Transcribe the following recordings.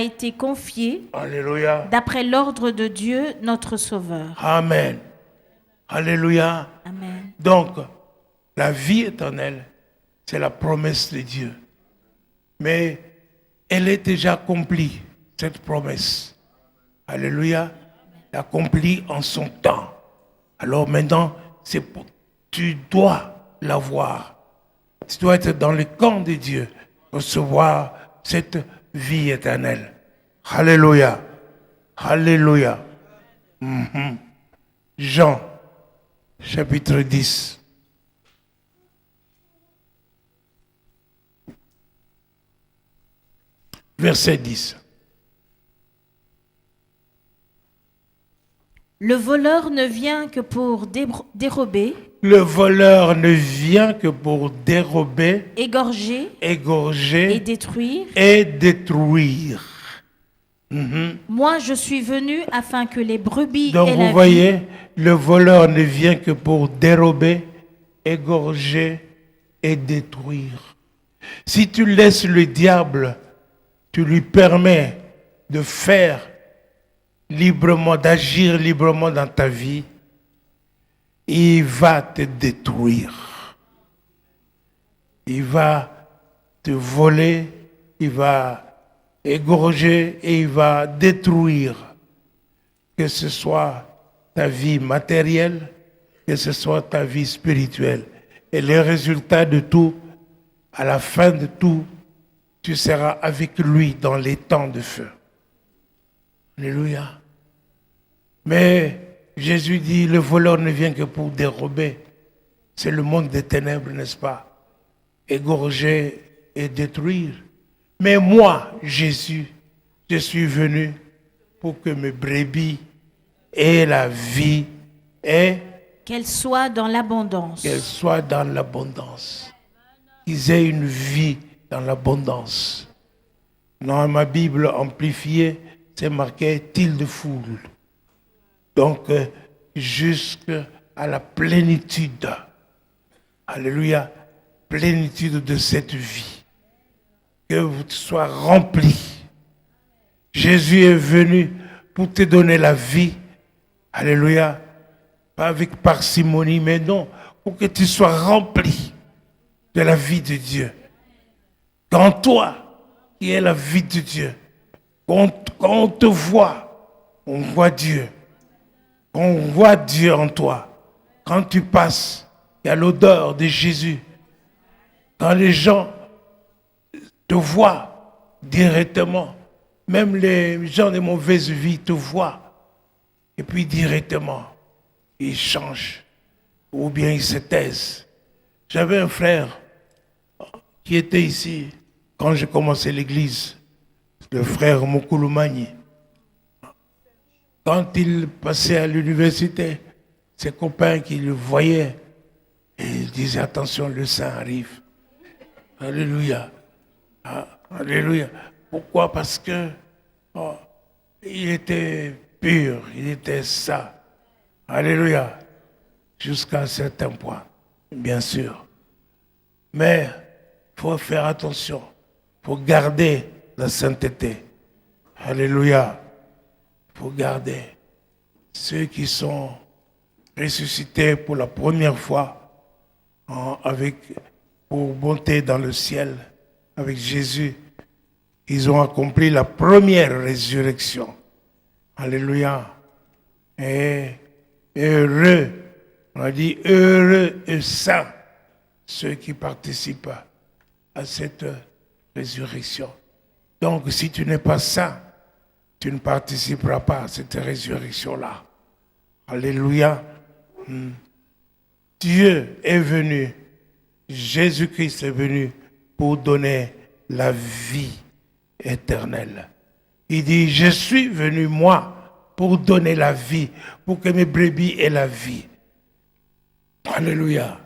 m'a été confiée Alléluia. d'après l'ordre de Dieu, notre Sauveur. Amen. Alléluia. Amen. Donc, la vie éternelle, c'est la promesse de Dieu. Mais elle est déjà accomplie, cette promesse. Alléluia. Elle est accomplie en son temps. Alors maintenant, tu dois l'avoir. Tu dois être dans le camp de Dieu, recevoir cette vie éternelle. Alléluia. Alléluia. Jean, chapitre 10. Verset 10. Le voleur ne vient que pour dérober, Le voleur ne vient que pour dérober, égorger et égorger détruire. et détruire. Moi, je suis venu afin que les brebis Donc aient vous la vie. voyez, le voleur ne vient que pour dérober, égorger et détruire. Si tu laisses le diable, tu lui permets de faire librement, d'agir librement dans ta vie, il va te détruire. Il va te voler, il va égorger et il va détruire. Que ce soit ta vie matérielle, que ce soit ta vie spirituelle. Et le résultat de tout, à la fin de tout, tu seras avec lui dans les temps de feu. Alléluia. Mais Jésus dit, le voleur ne vient que pour dérober. C'est le monde des ténèbres, n'est-ce pas? Égorger et détruire. Mais moi, Jésus, je suis venu pour que mes brebis aient la vie et Qu'elle soit dans l'abondance. qu'elles soient dans l'abondance. Qu'ils aient une vie dans l'abondance. Dans ma Bible amplifiée, c'est marqué tilde foule. Donc, jusqu'à la plénitude. Alléluia. Plénitude de cette vie. Que vous soyez remplis. Jésus est venu pour te donner la vie. Alléluia. Pas avec parcimonie, mais non. Pour que tu sois rempli de la vie de Dieu. Quand toi, qui es la vie de Dieu, quand on te voit, on voit Dieu. On voit Dieu en toi. Quand tu passes, il y a l'odeur de Jésus. Quand les gens te voient directement, même les gens de mauvaise vie te voient, et puis directement, ils changent, ou bien ils se taisent. J'avais un frère qui était ici quand j'ai commencé l'église, le frère Mokouloumani. Quand il passait à l'université, ses copains qui le voyaient, ils disaient attention, le saint arrive. Alléluia. Ah, alléluia. Pourquoi? Parce que il était pur, il était saint. Alléluia. Jusqu'à un certain point, bien sûr. Mais il faut faire attention. Il faut garder la sainteté. Alléluia. Il faut garder. Ceux qui sont ressuscités pour la première fois pour monter dans le ciel avec Jésus, ils ont accompli la première résurrection. Alléluia. Et heureux, on a dit heureux et saints ceux qui participent à cette résurrection. Donc si tu n'es pas saint, tu ne participeras pas à cette résurrection-là. Alléluia. Dieu est venu, Jésus-Christ est venu pour donner la vie éternelle. Il dit, je suis venu, moi, pour donner la vie, pour que mes brebis aient la vie. Alléluia.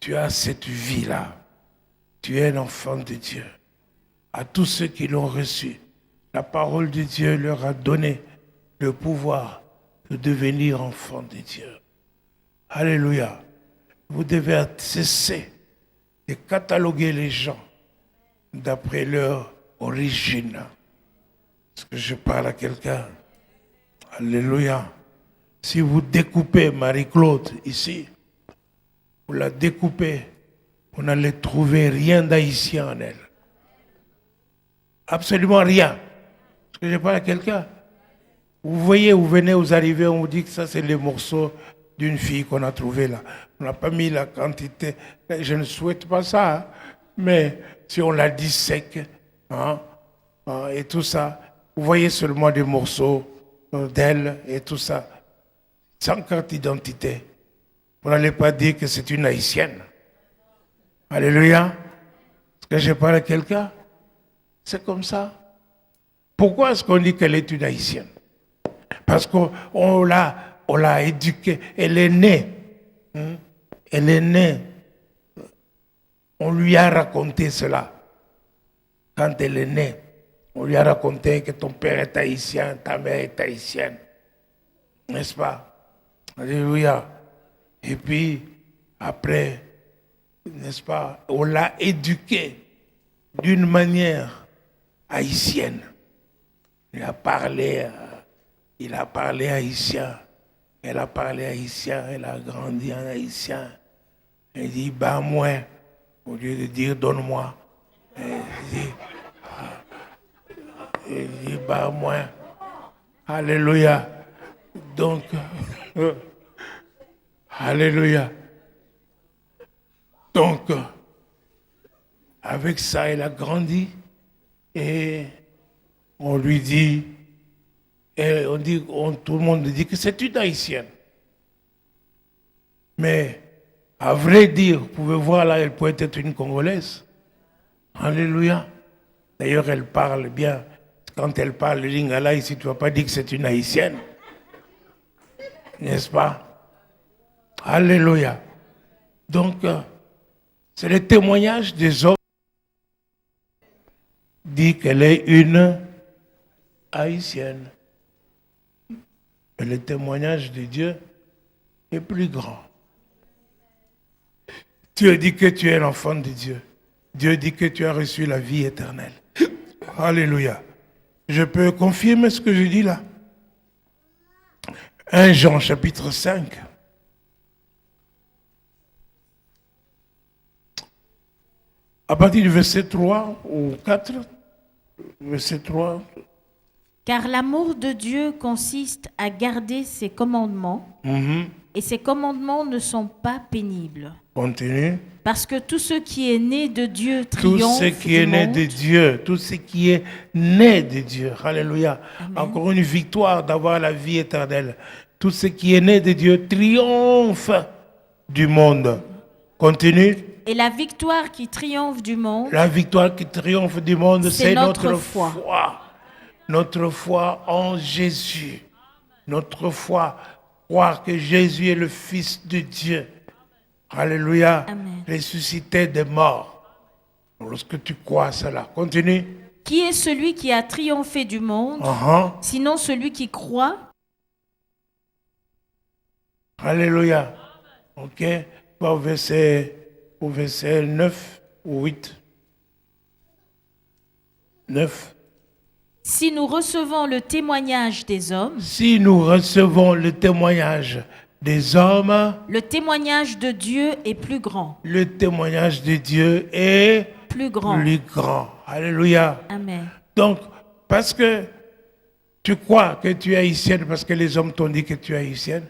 Tu as cette vie-là. Tu es un enfant de Dieu. À tous ceux qui l'ont reçu, la parole de Dieu leur a donné le pouvoir de devenir enfants de Dieu. Alléluia. Vous devez cesser de cataloguer les gens d'après leur origine. que je parle à quelqu'un? Alléluia. Si vous découpez Marie-Claude ici, vous la découpez, vous n'allez trouver rien d'haïtien en elle. Absolument rien. Est-ce que je parle à quelqu'un? Vous voyez, vous venez, vous arrivez, on vous dit que ça c'est les morceaux d'une fille qu'on a trouvé là. On n'a pas mis la quantité. Je ne souhaite pas ça, hein. Mais si on la dissèque, hein, et tout ça, vous voyez seulement des morceaux d'elle et tout ça, sans carte d'identité. Vous n'allez pas dire que c'est une haïtienne. Alléluia. Est-ce que je parle à quelqu'un? C'est comme ça. Pourquoi est-ce qu'on dit qu'elle est une haïtienne? Parce qu'on l'a éduquée. Elle est née. Elle est née. On lui a raconté cela. Quand elle est née, on lui a raconté que ton père est haïtien, ta mère est haïtienne. N'est-ce pas? Alléluia. Et puis, après, n'est-ce pas, on l'a éduquée d'une manière haïtienne. Il a parlé haïtien. Elle a parlé haïtien, elle a grandi en haïtien. Elle dit, bah moi, au lieu de dire donne-moi. Elle dit, bah moi. Alléluia. Donc, alléluia. Donc, avec ça, elle a grandi et on lui dit, et tout le monde dit que c'est une haïtienne. Mais, à vrai dire, vous pouvez voir là, elle peut être une Congolaise. Alléluia. D'ailleurs, elle parle bien. Quand elle parle le lingala ici, tu ne vas pas dire que c'est une haïtienne. N'est-ce pas? Alléluia. Donc, c'est le témoignage des hommes qui dit qu'elle est une haïtienne. Mais le témoignage de Dieu est plus grand. Dieu dit que tu es l'enfant de Dieu. Dieu dit que tu as reçu la vie éternelle. Alléluia. Je peux confirmer ce que je dis là. 1 Jean chapitre 5. À partir du verset 3 ou 4, verset 3. Car l'amour de Dieu consiste à garder ses commandements, et ses commandements ne sont pas pénibles. Continue. Parce que tout ce qui est né de Dieu Tout triomphe ce qui est né de Dieu, tout ce qui est né de Dieu. Alléluia. Amen. Encore une victoire d'avoir la vie éternelle. Tout ce qui est né de Dieu triomphe du monde. Continue. Et la victoire qui triomphe du monde, La victoire qui triomphe du monde, c'est notre foi. foi. Notre foi en Jésus. Notre foi. Croire que Jésus est le Fils de Dieu. Alléluia. Amen. Ressuscité des morts. Lorsque tu crois cela, continue. Qui est celui qui a triomphé du monde, sinon celui qui croit? Alléluia. Ok. Au verset 9 ou 8. 9. Si nous recevons le témoignage des hommes, Si nous recevons le témoignage des hommes, le témoignage de Dieu est plus grand. le témoignage de Dieu est Plus grand. plus grand. Alléluia. Amen. Donc, parce que tu crois que tu es haïtienne, parce que les hommes t'ont dit que tu es haïtienne,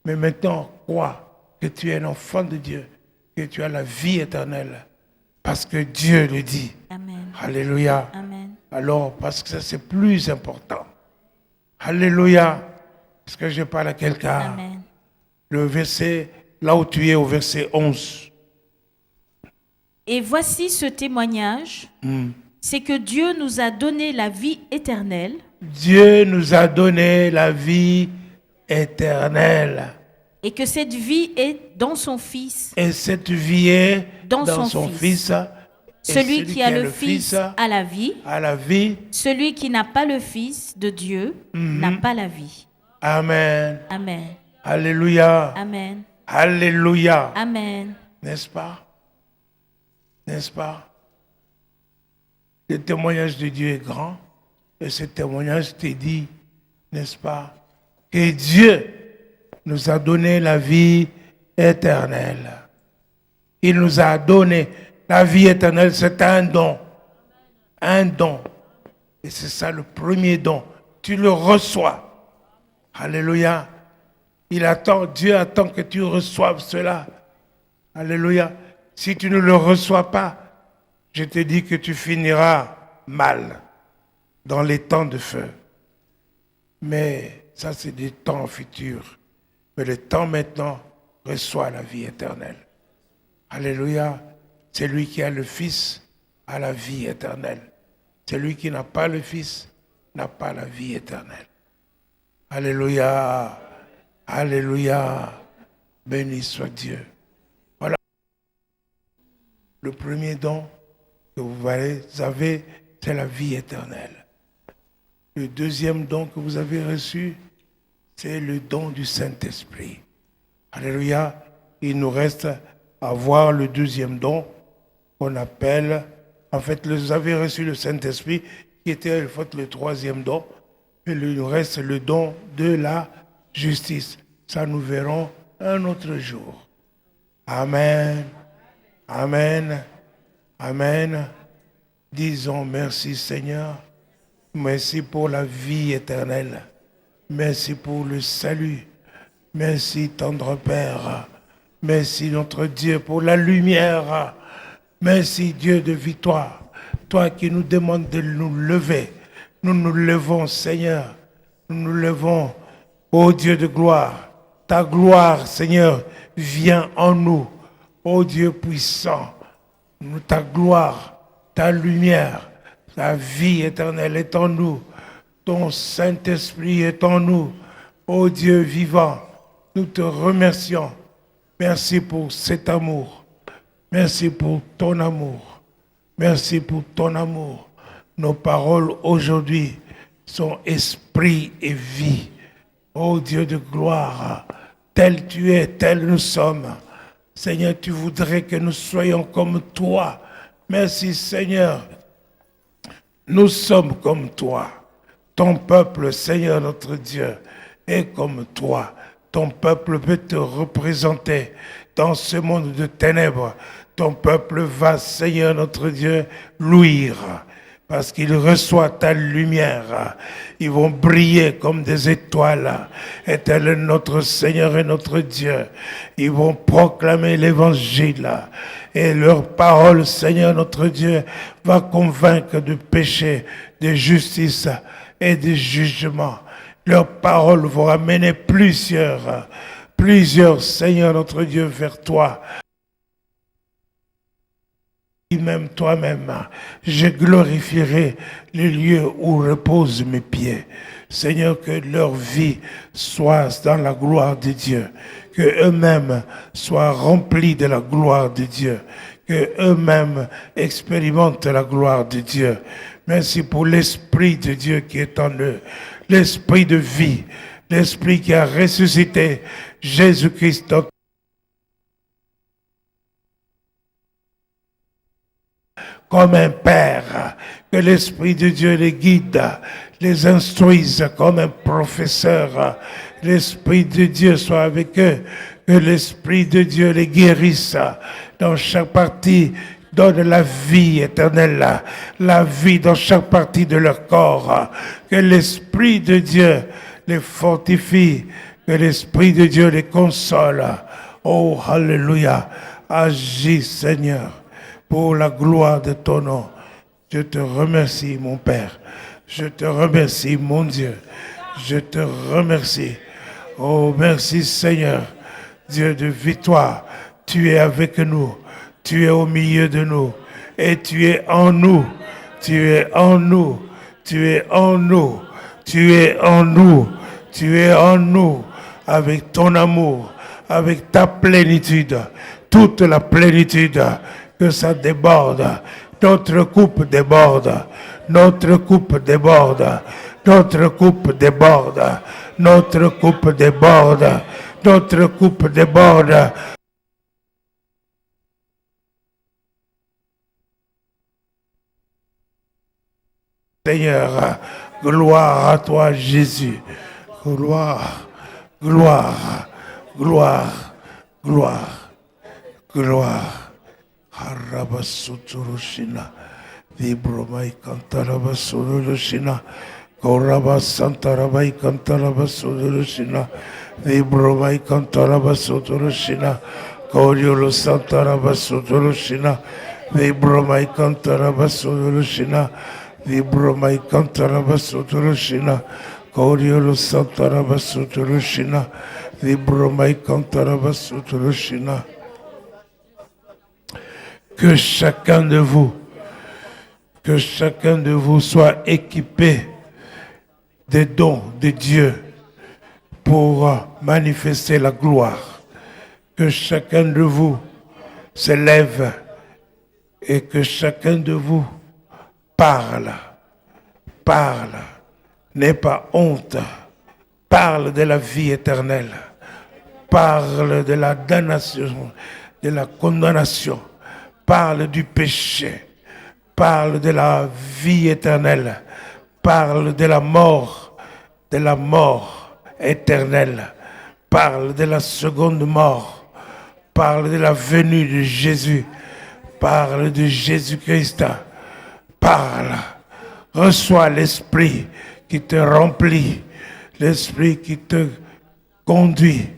mais maintenant, crois que tu es un enfant de Dieu, que tu as la vie éternelle, parce que Dieu le dit. Amen. Alléluia. Amen. Alors, parce que ça, c'est plus important. Alléluia. Est-ce que je parle à quelqu'un? Amen. Le verset, là où tu es, au verset 11. Et voici ce témoignage, c'est que Dieu nous a donné la vie éternelle. Dieu nous a donné la vie éternelle. Et que cette vie est dans son Fils. Et cette vie est Dans dans son son Fils. Fils. Et Celui qui a le Fils a la vie. a la vie. Celui qui n'a pas le Fils de Dieu n'a pas la vie. Amen. Amen. Alléluia. Amen. Alléluia. Amen. N'est-ce pas? N'est-ce pas? Le témoignage de Dieu est grand. Et ce témoignage te dit, n'est-ce pas, que Dieu nous a donné la vie éternelle. Il nous a donné la vie éternelle, c'est un don. Un don. Et c'est ça le premier don. Tu le reçois. Alléluia. Dieu attend que tu reçoives cela. Alléluia. Si tu ne le reçois pas, je te dis que tu finiras mal dans les temps de feu. Mais ça, c'est des temps futurs. Mais le temps maintenant reçoit la vie éternelle. Alléluia. Celui qui a le Fils a la vie éternelle. Celui qui n'a pas le Fils n'a pas la vie éternelle. Alléluia. Alléluia. Béni soit Dieu. Voilà. Le premier don que vous avez, c'est la vie éternelle. Le deuxième don que vous avez reçu, c'est le don du Saint-Esprit. Alléluia. Il nous reste à voir le deuxième don qu'on appelle, en fait, vous avez reçu le Saint-Esprit qui était en fait le troisième don. Et il nous reste le don de la justice. Ça, nous verrons un autre jour. Amen. Amen. Amen. Disons merci Seigneur. Merci pour la vie éternelle. Merci pour le salut. Merci tendre Père. Merci notre Dieu pour la lumière. Merci Dieu de victoire. Toi qui nous demandes de nous lever. Nous nous levons Seigneur. Nous nous levons, ô Dieu de gloire. Ta gloire Seigneur vient en nous. Ô Dieu puissant. Ta gloire, ta lumière, ta vie éternelle est en nous. Ton Saint-Esprit est en nous. Ô Dieu vivant, nous te remercions. Merci pour cet amour. Merci pour ton amour. Merci pour ton amour. Nos paroles aujourd'hui sont esprit et vie. Ô Dieu de gloire, tel tu es, tel nous sommes. Seigneur, tu voudrais que nous soyons comme toi. Merci Seigneur. Nous sommes comme toi. Ton peuple, Seigneur notre Dieu, est comme toi. Ton peuple peut te représenter dans ce monde de ténèbres. Ton peuple va, Seigneur notre Dieu, louir. Parce qu'il reçoit ta lumière. Ils vont briller comme des étoiles. Et tel est notre Seigneur et notre Dieu. Ils vont proclamer l'évangile. Et leur parole, Seigneur notre Dieu, va convaincre de péché, de justice et de jugement. Leurs paroles vont amener plusieurs, Seigneur notre Dieu, vers toi. Même toi-même, je glorifierai les lieux où reposent mes pieds. Seigneur, que leur vie soit dans la gloire de Dieu, que eux-mêmes soient remplis de la gloire de Dieu, que eux-mêmes expérimentent la gloire de Dieu. Merci pour l'Esprit de Dieu qui est en eux, l'Esprit de vie, l'Esprit qui a ressuscité Jésus-Christ. Comme un père, que l'Esprit de Dieu les guide, les instruise comme un professeur. L'Esprit de Dieu soit avec eux, que l'Esprit de Dieu les guérisse dans chaque partie. Donne la vie éternelle, la vie dans chaque partie de leur corps. Que l'Esprit de Dieu les fortifie, que l'Esprit de Dieu les console. Oh, alléluia. Agis, Seigneur, pour la gloire de ton nom. Je te remercie, mon Père. Je te remercie, mon Dieu. Je te remercie. Oh, merci, Seigneur, Dieu de victoire. Tu es avec nous. Tu es au milieu de nous. Et tu es en nous. Tu es en nous. Tu es en nous. Tu es en nous. Tu es en nous. Avec ton amour. Avec ta plénitude. Toute la plénitude. Que ça déborde. Notre coupe déborde. Notre coupe déborde. Notre coupe déborde. Notre coupe déborde. Notre coupe déborde. Seigneur, Gloire à toi, Jésus. Gloire, gloire, gloire, gloire, gloire. Harabasuturushina. Vibromai cantarabasurushina. Koraba Santarabai Cantarabasurushina. Vibromai cantarabasurushina. Koriolo Santarabasurushina. Vibromai cantarabasurushina. Vibromai cantarabasurushina. Koriolo Santarabasurushina. Vibromai cantarabasurushina. Que chacun de vous soit équipé des dons de Dieu pour manifester la gloire. Que chacun de vous se lève et que chacun de vous parle, n'aie pas honte, parle de la vie éternelle, parle de la damnation, de la condamnation, parle du péché, parle de la vie éternelle, parle de la mort éternelle, parle de la seconde mort, parle de la venue de Jésus, parle de Jésus-Christ, parle, reçois l'Esprit qui te remplit, l'Esprit qui te conduit,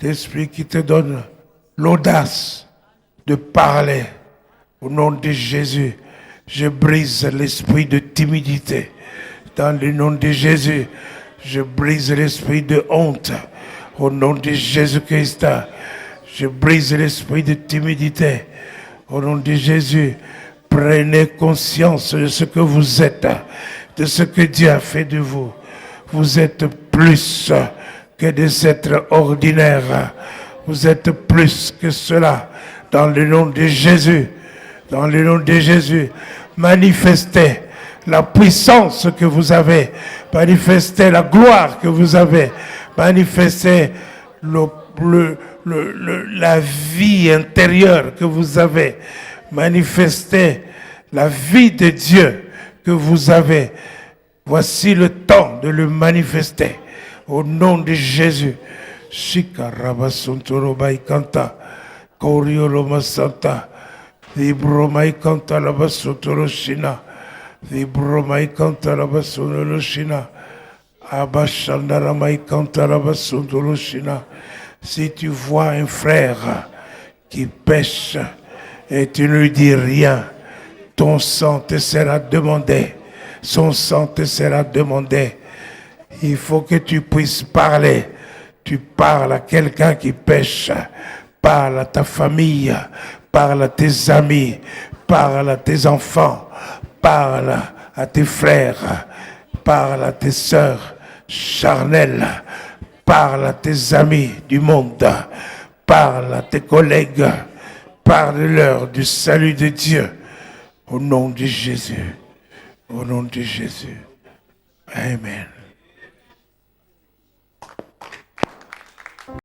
l'Esprit qui te donne l'audace de parler. Au nom de Jésus, je brise l'esprit de timidité. Dans le nom de Jésus, je brise l'esprit de honte. Au nom de Jésus-Christ, je brise l'esprit de timidité. Au nom de Jésus, prenez conscience de ce que vous êtes, de ce que Dieu a fait de vous. Vous êtes plus que des êtres ordinaires. Vous êtes plus que cela. Dans le nom de Jésus, dans le nom de Jésus, manifestez la puissance que vous avez, manifestez la gloire que vous avez, manifestez la vie intérieure que vous avez, manifestez la vie de Dieu que vous avez. Voici le temps de le manifester. Au nom de Jésus. Shikarabasuntorobai kanta. Korioloma santa. Vibromai kanta labasutoroshina. Vibromai kanta labasutoroshina. Abashandaramai kanta labasutoroshina. Si tu vois un frère qui pêche et tu ne lui dis rien, ton sang te sera demandé. Son sang te sera demandé. Il faut que tu puisses parler. Tu parles à quelqu'un qui pêche. Parle à ta famille. Parle à tes amis. Parle à tes enfants. Parle à tes frères. Parle à tes sœurs charnelles. Parle à tes amis du monde. Parle à tes collègues. Parle-leur du salut de Dieu. Au nom de Jésus. Au nom de Jésus. Amen.